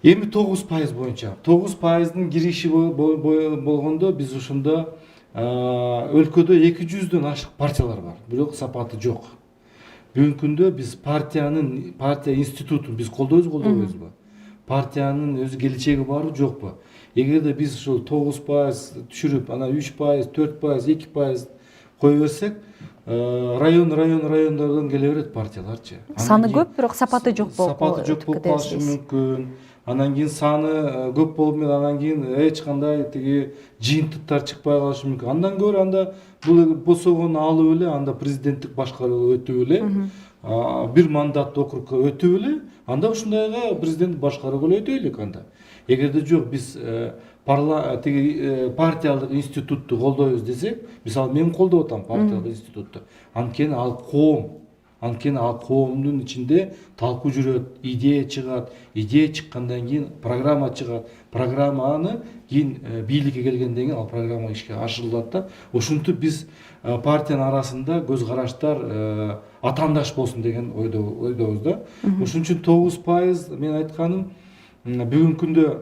Эми 9% боюнча 9%дын кириши болгондо биз ушунда өлкөдө 200дөн ашык партиялар бар, бирок сапаты жок. Бүгүнкү күндө биз партия институтун биз колдойбузбу? Партиянын өзү келечеги барбы, жокпу? Эгерде биз ушул 9% түшүрүп, анан 3%, 4%, 2% кое берсек, райондордон келе берет партияларчы. Саны көп, бирок сапаты жок Сапаты жок болуп калышы мүмкүн. Анан кийин саны көп болуп менен анан кийин эч кандай тиги жыйынтыктар чыкпай калышы мүмкүн. Андан көрө анда бул босогону алып эле, анда президенттик башкарууга өтүп эле, бир мандаттуу округка өтүп эле, анда ушундайга президент башкарууга эле өтөйлүк анда. Эгерде жок биз партиялык институтту колдойбуз десек, мисалы мен колдоп атам партиялык институтту. Анткени ал коомдун ичинде талкуу жүрөт, идея чыгат, идея чыккандан кийин программа чыгат, программаны кийин бийликке келгенден кийин ал программа ишке ашырылат да. Ошентип биз партиянын арасында көз караштар атаандаш болсун деген ойдобуз да. Ошон үчүн 9% мен айтканым, бүгүнкү күндө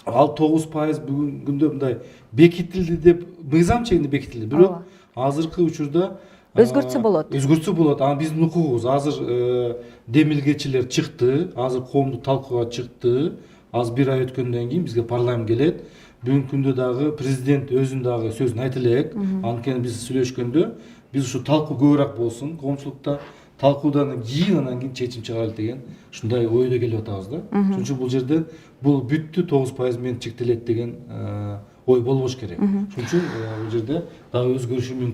ал 9% бүгүнкү күндө мындай бекитилди деп мыйзам чегинде бекитилди, бирок азыркы учурда өзгөртсө болот. Өзгөртсө болот. Анан биздин укугубуз азыр демилгечилер чыкты, азыр коомдук талкууга чыкты. Азыр бир ай өткөндөн кийин бизге парламент келет. Бүгүнкү күндө дагы президент өзүнүн дагы сөзүн айта элек. Анткени биз сүйлөшкөндө биз ушу талкуу көбүрөөк болсун коомчулукта, талкуудан кийин анан кийин чечим чыгарайлы деген ушундай ойдо келип атабыз да. Ошон үчүн бул жерде бул бүттү 9% менен чектелет деген ой болбош керек. Ошон үчүн бул жерде дагы өзгөрүшү мүмкүн.